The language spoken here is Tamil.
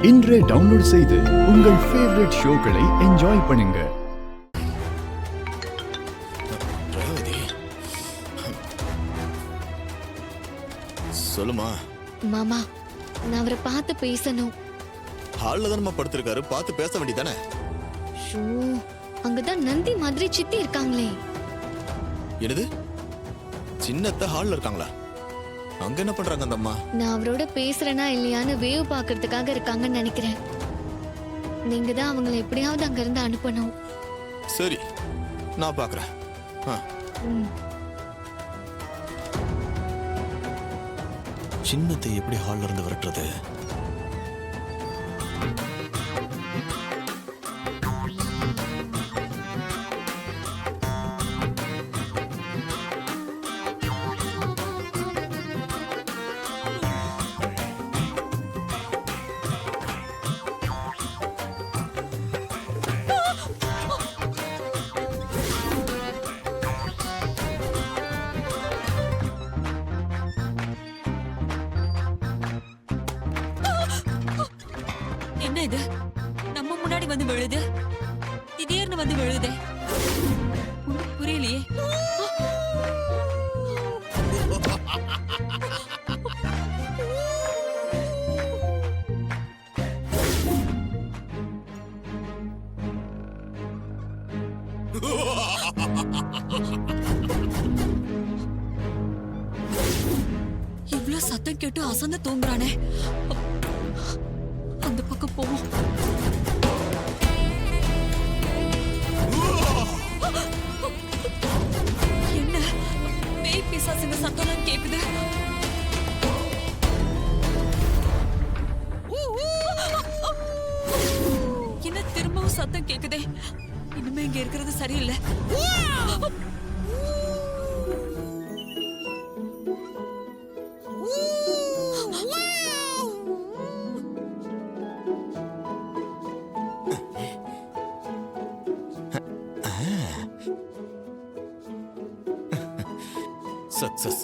இன்றே டவுன்லோட் செய்து உங்கள் ஃபேவரட் ஷோக்களை என்ஜாய் பண்ணுங்க. சொல்லுமா மாமா, நான் அவரை பார்த்து பேசணும். ஹால்ல தானே படுத்திருக்காரு, பார்த்து பேச வேண்டியதானே? ஷோ, அங்கதான் நந்தி மாதிரி சித்தி இருக்காங்களே. என்னது, சின்னத்த ஹால்ல இருக்காங்களா? அங்க என்ன பண்றாங்க அந்த அம்மா? நான் அவரோட பேசுறேனா இல்லையான்னு வேவ் பாக்குறதுக்காக இருக்காங்கன்னு நினைக்கிறேன். நீங்க தான் அவங்களை எப்படியாவது அங்க இருந்து அனுப்பணும். சரி, நான் பாக்குறேன். சின்னத்தை எப்படி ஹால்ல இருந்து விரட்டுறது? என்ன இது? நம்ம முன்னாடி வந்து விழுது, திடீர்னு வந்து விழுதே. புரியலையே. இவ்ளோ சத்தம் கேட்டு அசந்து தூங்குறானே. அந்த பக்கம் போவோம். என்ன பேய் பிசாசுங்க சத்தம் கேக்குது? என்ன திரும்பவும் சத்தம் கேக்குதே? இனிமே இங்க இருக்கிறது சரியில்லை. சக்சஸ்.